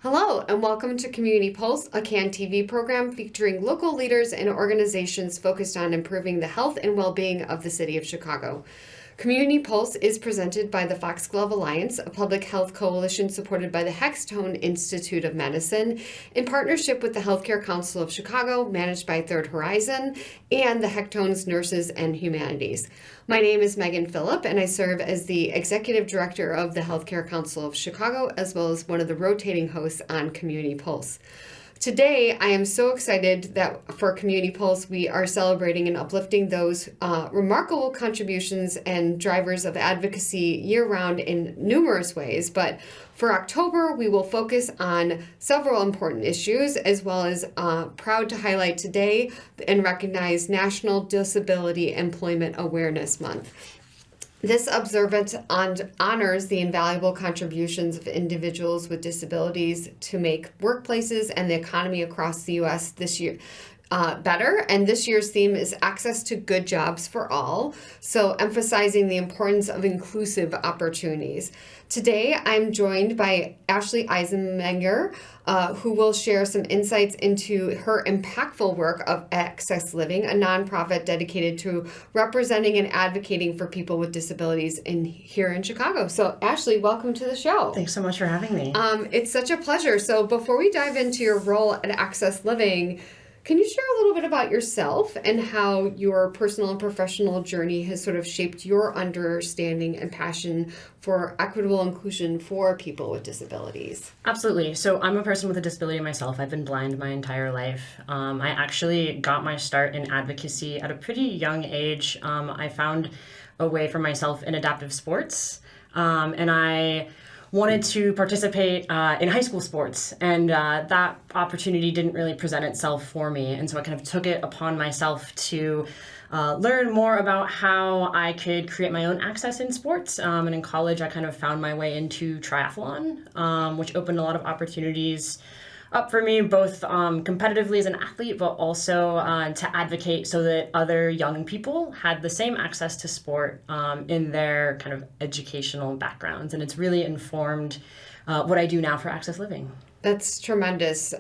Hello, and welcome to Community Pulse, a CAN TV program featuring local leaders and organizations focused on improving the health and well-being of the city of Chicago. Community Pulse is presented by the Foxglove Alliance, a public health coalition supported by the Hextone Institute of Medicine, in partnership with the Healthcare Council of Chicago, managed by Third Horizon, and the Hextone's Nurses and Humanities. My name is Meghan Phillipp, and I serve as the Executive Director of the Healthcare Council of Chicago, as well as one of the rotating hosts on Community Pulse. Today, I am so excited that for Community Pulse, we are celebrating and uplifting those remarkable contributions and drivers of advocacy year-round in numerous ways. But for October, we will focus on several important issues, as well as proud to highlight today and recognize National Disability Employment Awareness Month. This observance honors the invaluable contributions of individuals with disabilities to make workplaces and the economy across the U.S. this year better. And this year's theme is access to good jobs for all, so emphasizing the importance of inclusive opportunities. Today, I'm joined by Ashley Eisenmenger, who will share some insights into her impactful work of Access Living, a nonprofit dedicated to representing and advocating for people with disabilities here in Chicago. So, Ashley, welcome to the show. Thanks so much for having me. It's such a pleasure. So, before we dive into your role at Access Living, can you share a little bit about yourself and how your personal and professional journey has sort of shaped your understanding and passion for equitable inclusion for people with disabilities? Absolutely. So I'm a person with a disability myself. I've been blind my entire life. I actually got my start in advocacy at a pretty young age. I found a way for myself in adaptive sports, and I wanted to participate in high school sports, and that opportunity didn't really present itself for me. And so I kind of took it upon myself to learn more about how I could create my own access in sports. And in college, I kind of found my way into triathlon, which opened a lot of opportunities up for me, both competitively as an athlete, but also to advocate so that other young people had the same access to sport in their kind of educational backgrounds. And it's really informed what I do now for Access Living. That's tremendous.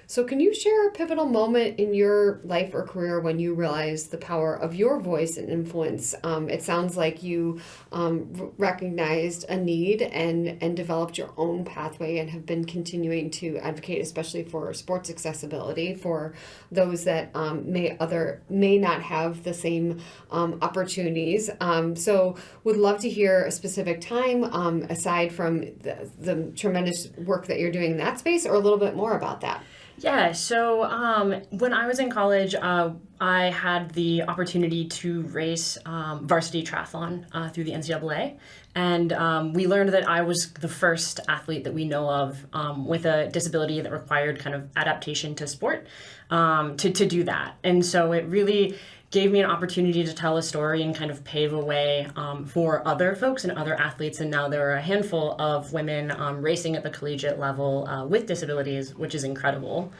So can you share a pivotal moment in your life or career when you realized the power of your voice and influence? It sounds like you recognized a need and developed your own pathway and have been continuing to advocate, especially for sports accessibility for those that may not have the same opportunities. So would love to hear a specific time aside from the tremendous work that you're doing in that space, or a little bit more about that. Yeah, so when I was in college, I had the opportunity to race varsity triathlon through the NCAA, and we learned that I was the first athlete that we know of with a disability that required kind of adaptation to sport to do that. And so it really gave me an opportunity to tell a story and kind of pave a way for other folks and other athletes. And now there are a handful of women racing at the collegiate level with disabilities, which is incredible.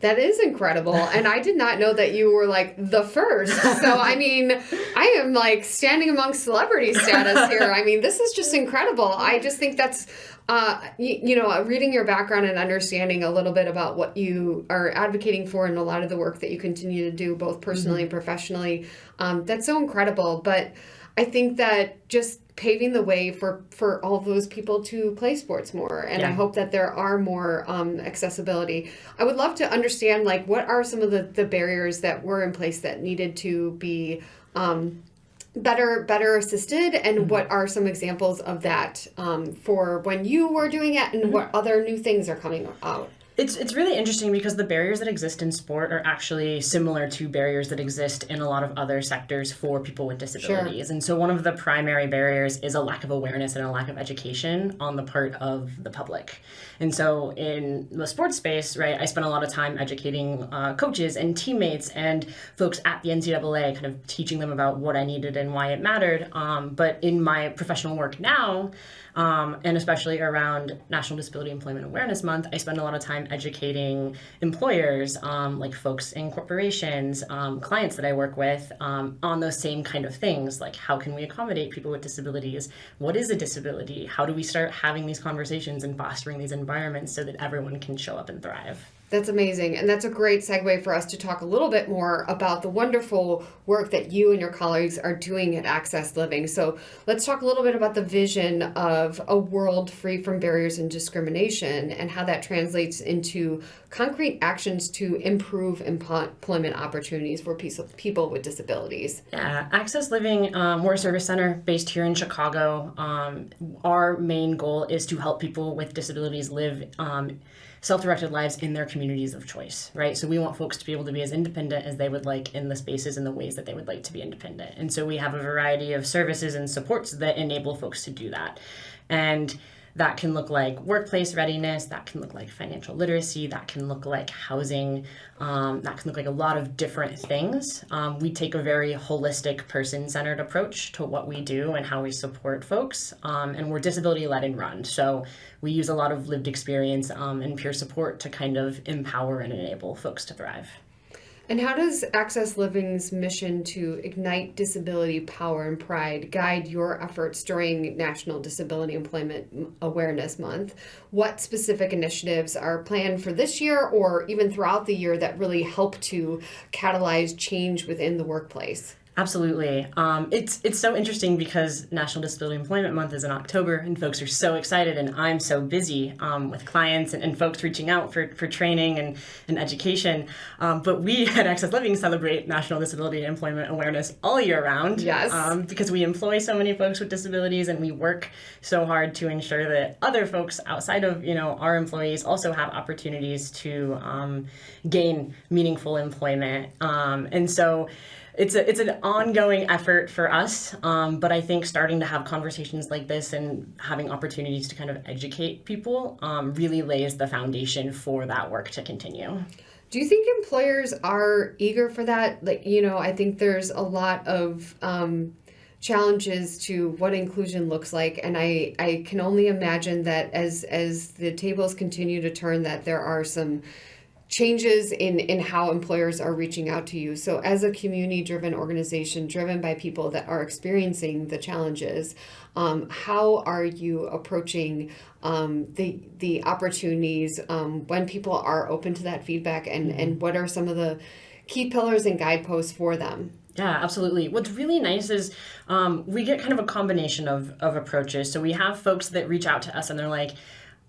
That is incredible. And I did not know that you were like the first. So, I mean, I am like standing amongst celebrity status here. I mean, this is just incredible. I just think that's, reading your background and understanding a little bit about what you are advocating for and a lot of the work that you continue to do both personally and professionally. That's so incredible. But I think that just paving the way for all those people to play sports more. And I hope that there are more accessibility. I would love to understand, like, what are some of the barriers that were in place that needed to be better assisted, and what are some examples of that for when you were doing it, and what other new things are coming out? It's really interesting because the barriers that exist in sport are actually similar to barriers that exist in a lot of other sectors for people with disabilities. Sure. And so one of the primary barriers is a lack of awareness and a lack of education on the part of the public. And so in the sports space, right, I spent a lot of time educating coaches and teammates and folks at the NCAA, kind of teaching them about what I needed and why it mattered. But in my professional work now, and especially around National Disability Employment Awareness Month, I spend a lot of time I'm educating employers, like folks in corporations, clients that I work with, on those same kind of things, like how can we accommodate people with disabilities? What is a disability? How do we start having these conversations and fostering these environments so that everyone can show up and thrive? That's amazing. And that's a great segue for us to talk a little bit more about the wonderful work that you and your colleagues are doing at Access Living. So let's talk a little bit about the vision of a world free from barriers and discrimination and how that translates into concrete actions to improve employment opportunities for people with disabilities. Yeah, Access Living, we're a service center based here in Chicago. Our main goal is to help people with disabilities live self-directed lives in their communities of choice, right? So we want folks to be able to be as independent as they would like in the spaces and the ways that they would like to be independent. And so we have a variety of services and supports that enable folks to do that. And that can look like workplace readiness, that can look like financial literacy, that can look like housing, that can look like a lot of different things. We take a very holistic, person-centered approach to what we do and how we support folks, and we're disability-led and run. So we use a lot of lived experience and peer support to kind of empower and enable folks to thrive. And how does Access Living's mission to ignite disability power and pride guide your efforts during National Disability Employment Awareness Month? What specific initiatives are planned for this year or even throughout the year that really help to catalyze change within the workplace? Absolutely. It's so interesting because National Disability Employment Month is in October and folks are so excited and I'm so busy with clients and folks reaching out for training and education. But we at Access Living celebrate National Disability Employment Awareness all year round. Yes. Because we employ so many folks with disabilities and we work so hard to ensure that other folks outside of our employees also have opportunities to gain meaningful employment. And so it's an ongoing effort for us, but I think starting to have conversations like this and having opportunities to kind of educate people really lays the foundation for that work to continue. Do you think employers are eager for that? I think there's a lot of challenges to what inclusion looks like, and I can only imagine that as the tables continue to turn, that there are some changes in how employers are reaching out to you. So as a community-driven organization driven by people that are experiencing the challenges, how are you approaching the opportunities when people are open to that feedback, and what are some of the key pillars and guideposts for them? Yeah, absolutely. What's really nice is we get kind of a combination of approaches. So we have folks that reach out to us and they're like,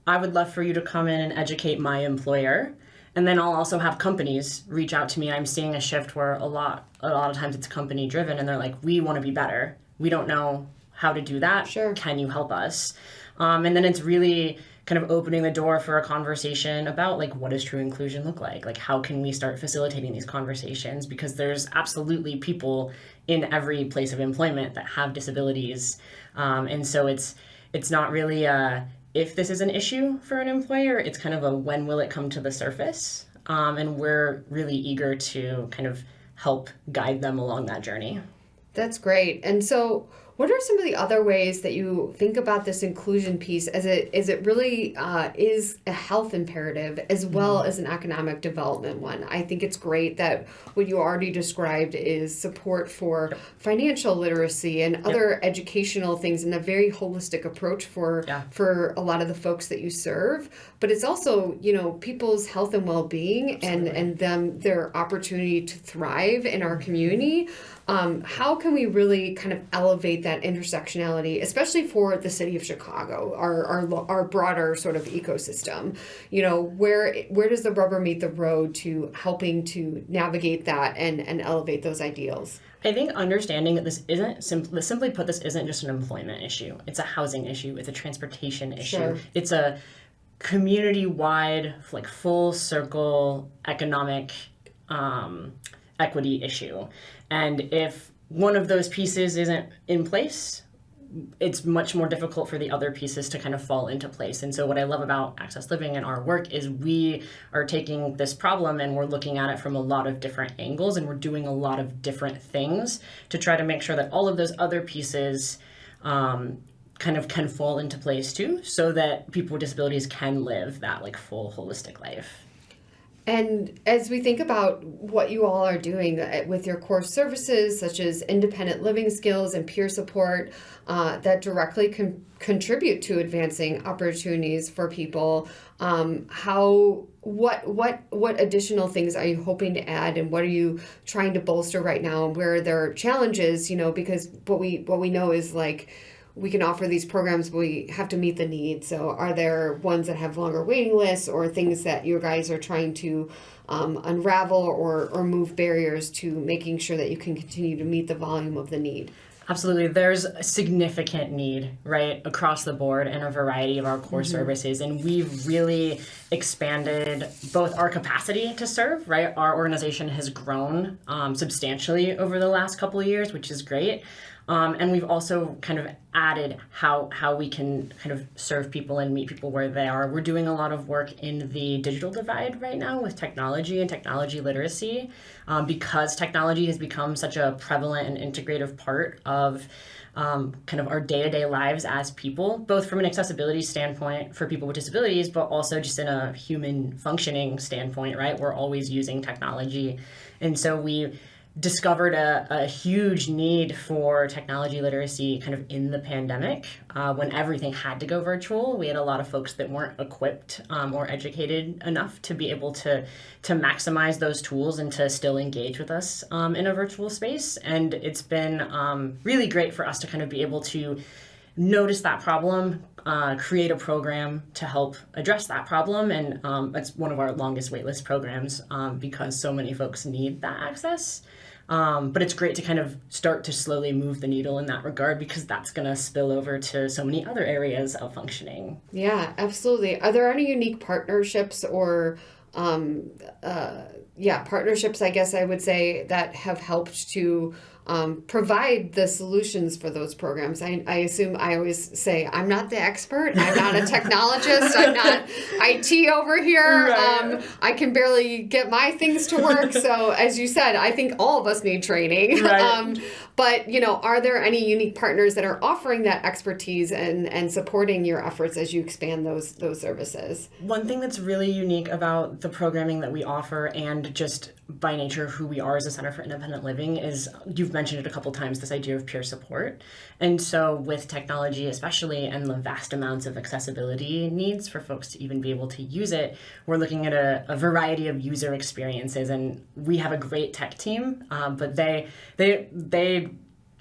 I would love for you to come in and educate my employer. And then I'll also have companies reach out to me. I'm seeing a shift where a lot of times it's company driven and they're like, we want to be better. We don't know how to do that. Sure. Can you help us? And then it's really kind of opening the door for a conversation about like, what does true inclusion look like? Like, how can we start facilitating these conversations? Because there's absolutely people in every place of employment that have disabilities. And so it's not really if this is an issue for an employer, it's kind of a when will it come to the surface? And we're really eager to kind of help guide them along that journey. That's great. And so what are some of the other ways that you think about this inclusion piece as it really is a health imperative as well as an economic development one? I think it's great that what you already described is support for financial literacy and other educational things and a very holistic approach for a lot of the folks that you serve. But it's also, people's health and well-being and their opportunity to thrive in our community. How can we really kind of elevate that intersectionality, especially for the city of Chicago, our broader sort of ecosystem? Where does the rubber meet the road to helping to navigate that and elevate those ideals? I think understanding that this isn't simply put, this isn't just an employment issue. It's a housing issue. It's a transportation issue. Sure. It's a community-wide, like full circle economic equity issue. And if one of those pieces isn't in place, it's much more difficult for the other pieces to kind of fall into place. And so what I love about Access Living and our work is we are taking this problem and we're looking at it from a lot of different angles, and we're doing a lot of different things to try to make sure that all of those other pieces kind of can fall into place too, so that people with disabilities can live that like full holistic life. And as we think about what you all are doing with your core services, such as independent living skills and peer support, that directly contribute to advancing opportunities for people, what additional things are you hoping to add, and what are you trying to bolster right now? Where there are challenges, because what we know is like, we can offer these programs, but we have to meet the need. So are there ones that have longer waiting lists, or things that you guys are trying to unravel or move barriers to making sure that you can continue to meet the volume of the need? Absolutely. There's a significant need, right, across the board in a variety of our core services. And we've really expanded both our capacity to serve, right? Our organization has grown substantially over the last couple of years, which is great. And we've also kind of added how we can kind of serve people and meet people where they are. We're doing a lot of work in the digital divide right now with technology and technology literacy, because technology has become such a prevalent and integrative part of kind of our day-to-day lives as people, both from an accessibility standpoint for people with disabilities, but also just in a human functioning standpoint, right? We're always using technology. And so we discovered a huge need for technology literacy kind of in the pandemic, when everything had to go virtual. We had a lot of folks that weren't equipped or educated enough to be able to maximize those tools and to still engage with us in a virtual space. And it's been really great for us to kind of be able to notice that problem, create a program to help address that problem. And it's one of our longest waitlist programs because so many folks need that access. But it's great to kind of start to slowly move the needle in that regard, because that's going to spill over to so many other areas of functioning. Yeah, absolutely. Are there any unique partnerships or partnerships, I guess I would say, that have helped to provide the solutions for those programs? I assume I always say, I'm not the expert. I'm not a technologist. I'm not IT over here. Right. I can barely get my things to work. So as you said, I think all of us need training. Right. But, are there any unique partners that are offering that expertise and supporting your efforts as you expand those services? One thing that's really unique about the programming that we offer, and just by nature of who we are as a Center for Independent Living, is, you've mentioned it a couple times, this idea of peer support. And so with technology especially, and the vast amounts of accessibility needs for folks to even be able to use it, we're looking at a variety of user experiences. And we have a great tech team, but they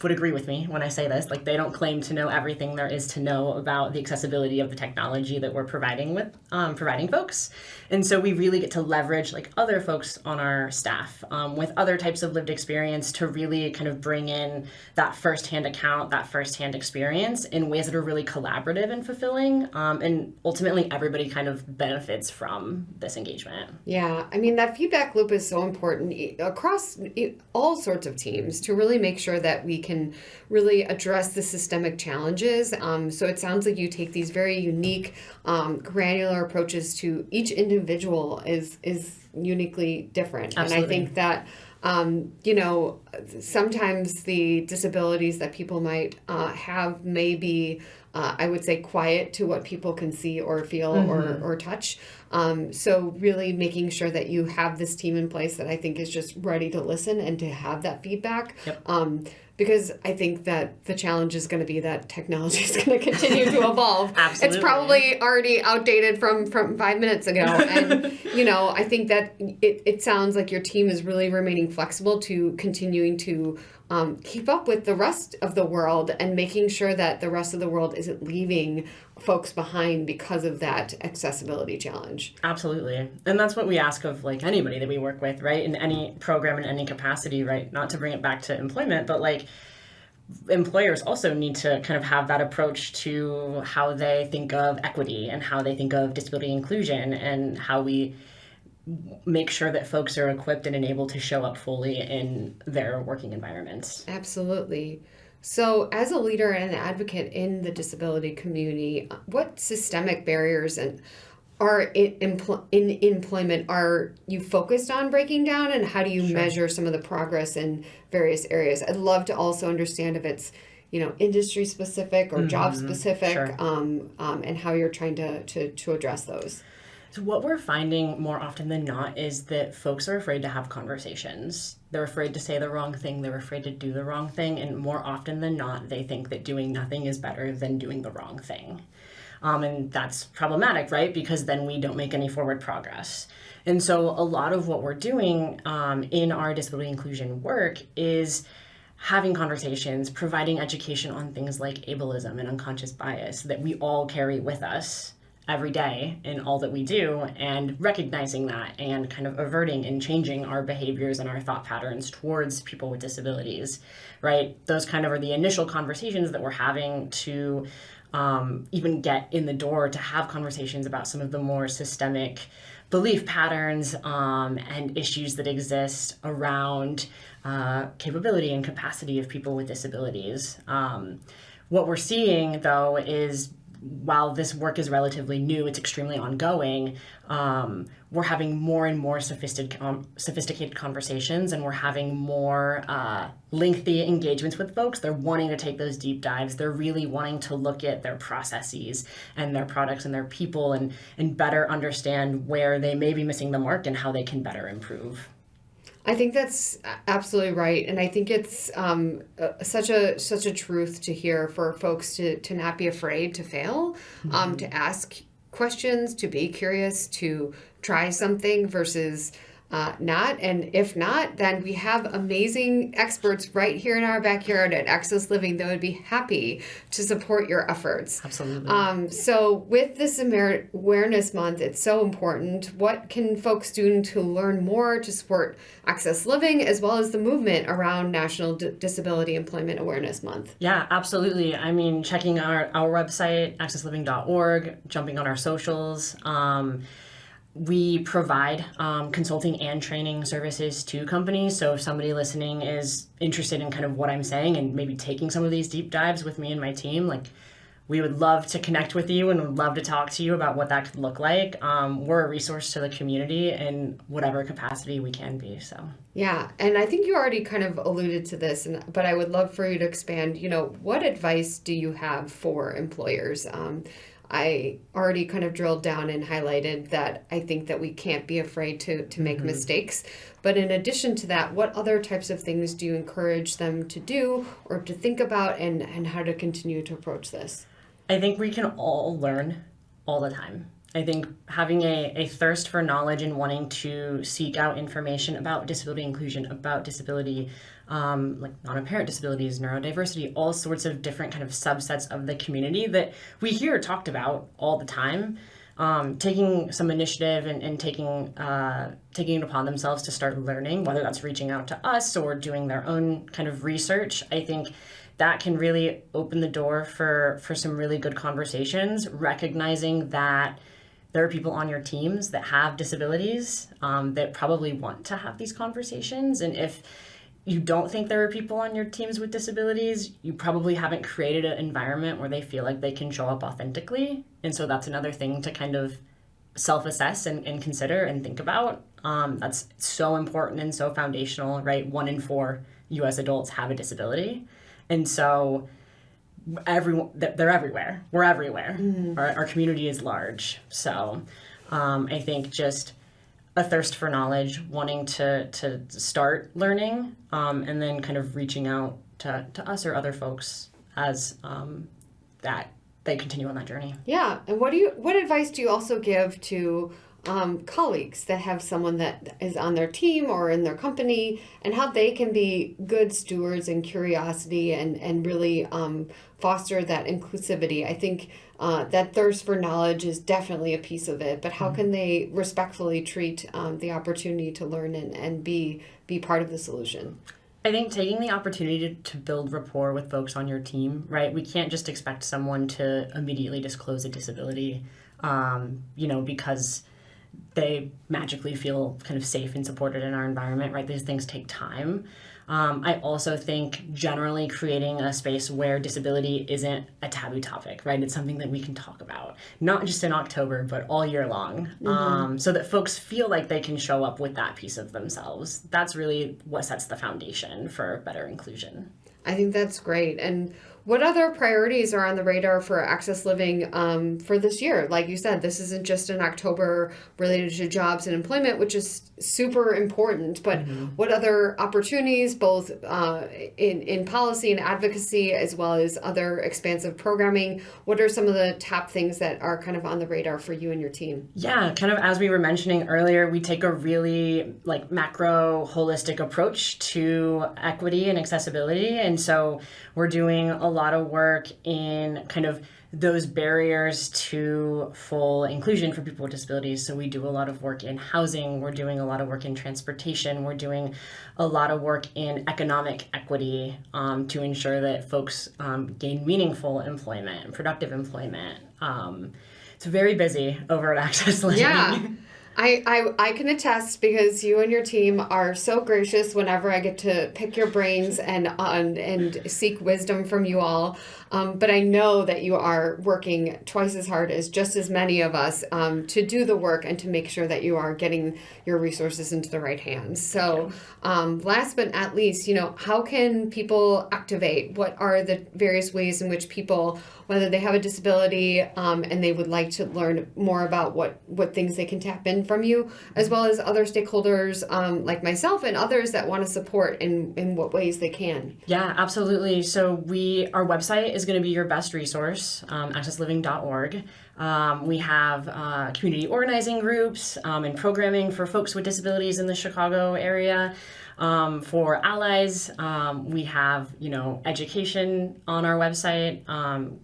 would agree with me when I say this. Like, they don't claim to know everything there is to know about the accessibility of the technology that we're providing folks. And so we really get to leverage like other folks on our staff with other types of lived experience to really kind of bring in that firsthand account, that firsthand experience in ways that are really collaborative and fulfilling. And ultimately everybody kind of benefits from this engagement. Yeah, I mean, that feedback loop is so important across all sorts of teams to really make sure that we can really address the systemic challenges. So it sounds like you take these very unique, granular approaches to each individual is uniquely different. Absolutely. And I think that, sometimes the disabilities that people might have may be, I would say, quiet to what people can see or feel or touch. So really making sure that you have this team in place that I think is just ready to listen and to have that feedback. Yep. Because I think that the challenge is going to be that technology is going to continue to evolve. Absolutely. It's probably already outdated from 5 minutes ago. And, I think that it sounds like your team is really remaining flexible to continuing to keep up with the rest of the world and making sure that the rest of the world isn't leaving folks behind because of that accessibility challenge. Absolutely. And that's what we ask of like anybody that we work with, right? In any program, in any capacity, right? Not to bring it back to employment, but like employers also need to kind of have that approach to how they think of equity and how they think of disability inclusion, and how we make sure that folks are equipped and enabled to show up fully in their working environments. Absolutely. So as a leader and an advocate in the disability community, what systemic barriers are in employment are you focused on breaking down, and how do you Sure. measure some of the progress in various areas? I'd love to also understand if it's, industry specific or job specific, Sure. and how you're trying to address those. So what we're finding more often than not is that folks are afraid to have conversations. They're afraid to say the wrong thing. They're afraid to do the wrong thing. And more often than not, they think that doing nothing is better than doing the wrong thing. And that's problematic, right? Because then we don't make any forward progress. And so a lot of what we're doing in our disability inclusion work is having conversations, providing education on things like ableism and unconscious bias that we all carry with us every day in all that we do, and recognizing that and kind of averting and changing our behaviors and our thought patterns towards people with disabilities, right? Those kind of are the initial conversations that we're having to even get in the door to have conversations about some of the more systemic belief patterns and issues that exist around capability and capacity of people with disabilities. What we're seeing, though, is while this work is relatively new, it's extremely ongoing. We're having more and more sophisticated conversations, and we're having more lengthy engagements with folks. They're wanting to take those deep dives. They're really wanting to look at their processes and their products and their people and better understand where they may be missing the mark and how they can better improve. I think that's absolutely right, and I think it's such a truth to hear for folks to not be afraid to fail, to ask questions, to be curious, to try something versus not. And if not, then we have amazing experts right here in our backyard at Access Living that would be happy to support your efforts. Absolutely. So with this Awareness Month, it's so important. What can folks do to learn more to support Access Living as well as the movement around National Disability Employment Awareness Month? Yeah, absolutely. I mean, checking our website, accessliving.org, jumping on our socials. We provide consulting and training services to companies. So if somebody listening is interested in kind of what I'm saying and maybe taking some of these deep dives with me and my team, like, we would love to connect with you and would love to talk to you about what that could look like. We're a resource to the community in whatever capacity we can be. So yeah, and I think you already kind of alluded to this, but I would love for you to expand. What advice do you have for employers? I already kind of drilled down and highlighted that I think that we can't be afraid to make mistakes. But in addition to that, what other types of things do you encourage them to do or to think about, and how to continue to approach this? I think we can all learn all the time. I think having a thirst for knowledge and wanting to seek out information about disability inclusion, about disability, like non-apparent disabilities, neurodiversity, all sorts of different kind of subsets of the community that we hear talked about all the time, taking some initiative and taking it upon themselves to start learning, whether that's reaching out to us or doing their own kind of research. I think that can really open the door for some really good conversations, recognizing that there are people on your teams that have disabilities that probably want to have these conversations. And if you don't think there are people on your teams with disabilities, you probably haven't created an environment where they feel like they can show up authentically. And so that's another thing to kind of self-assess and consider and think about. That's so important and so foundational, right? 1 in 4 U.S. adults have a disability. And so they're everywhere. We're everywhere. Our community is large. So I think just a thirst for knowledge, wanting to start learning, and then kind of reaching out to us or other folks as that they continue on that journey. Yeah. And what advice do you also give to colleagues that have someone that is on their team or in their company, and how they can be good stewards and curiosity and really foster that inclusivity? I think that thirst for knowledge is definitely a piece of it, but how can they respectfully treat the opportunity to learn and be part of the solution? I think taking the opportunity to build rapport with folks on your team, right? We can't just expect someone to immediately disclose a disability, because they magically feel kind of safe and supported in our environment, right? These things take time. I also think generally creating a space where disability isn't a taboo topic, right? It's something that we can talk about, not just in October, but all year long, so that folks feel like they can show up with that piece of themselves. That's really what sets the foundation for better inclusion. I think that's great. And What other priorities are on the radar for Access Living for this year? Like you said, this isn't just in October related to jobs and employment, which is super important, but what other opportunities, both in policy and advocacy, as well as other expansive programming, what are some of the top things that are kind of on the radar for you and your team? Yeah, kind of as we were mentioning earlier, we take a really like macro holistic approach to equity and accessibility. And so we're doing a lot of work in kind of those barriers to full inclusion for people with disabilities. So we do a lot of work in housing, we're doing a lot of work in transportation, we're doing a lot of work in economic equity to ensure that folks gain meaningful employment and productive employment. It's very busy over at Access Living. Yeah. I can attest because you and your team are so gracious whenever I get to pick your brains and seek wisdom from you all. But I know that you are working twice as hard as just as many of us to do the work and to make sure that you are getting your resources into the right hands. So last but not least, how can people activate? What are the various ways in which people, whether they have a disability and they would like to learn more about what things they can tap in from you, as well as other stakeholders like myself and others that want to support in what ways they can? Yeah, absolutely. So our website is going to be your best resource, accessliving.org. We have community organizing groups and programming for folks with disabilities in the Chicago area. For allies, we have, education on our website,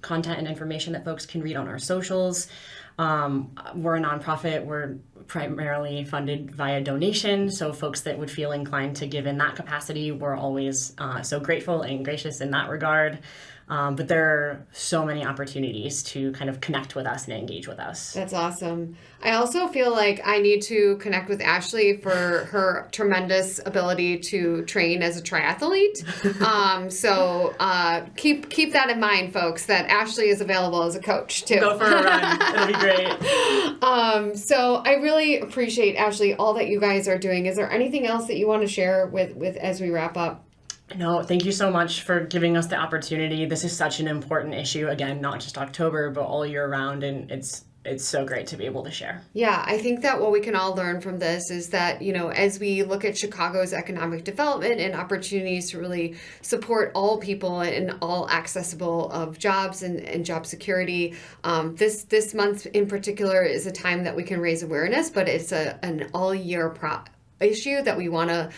content and information that folks can read on our socials. We're a nonprofit. We're primarily funded via donation. So folks that would feel inclined to give in that capacity, we're always so grateful and gracious in that regard. But there are so many opportunities to kind of connect with us and engage with us. That's awesome. I also feel like I need to connect with Ashley for her tremendous ability to train as a triathlete. So keep that in mind, folks, that Ashley is available as a coach too. Go for a run. It'll be great. So I really appreciate, Ashley, all that you guys are doing. Is there anything else that you want to share with as we wrap up? No, thank you so much for giving us the opportunity. This is such an important issue, again, not just October, but all year round, and it's so great to be able to share. Yeah, I think that what we can all learn from this is that, as we look at Chicago's economic development and opportunities to really support all people and all accessible of jobs and job security, this month in particular is a time that we can raise awareness, but it's an all-year issue that we want to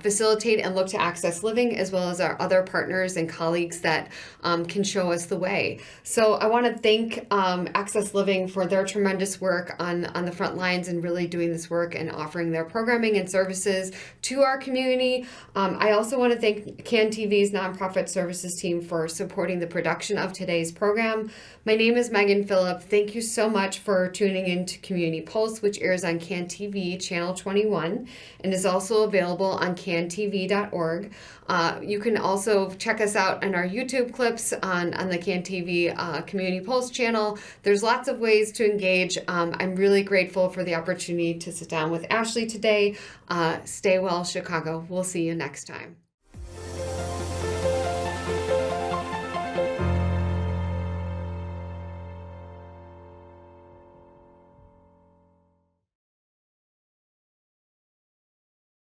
facilitate and look to Access Living, as well as our other partners and colleagues that can show us the way. So I want to thank Access Living for their tremendous work on the front lines and really doing this work and offering their programming and services to our community. I also want to thank CAN TV's nonprofit services team for supporting the production of today's program. My name is Meghan Phillipp. Thank you so much for tuning in to Community Pulse, which airs on CAN TV Channel 21 and is also available on cantv.org. You can also check us out on our YouTube clips on the CAN TV Community Pulse channel. There's lots of ways to engage. I'm really grateful for the opportunity to sit down with Ashley today. Stay well, Chicago. We'll see you next time.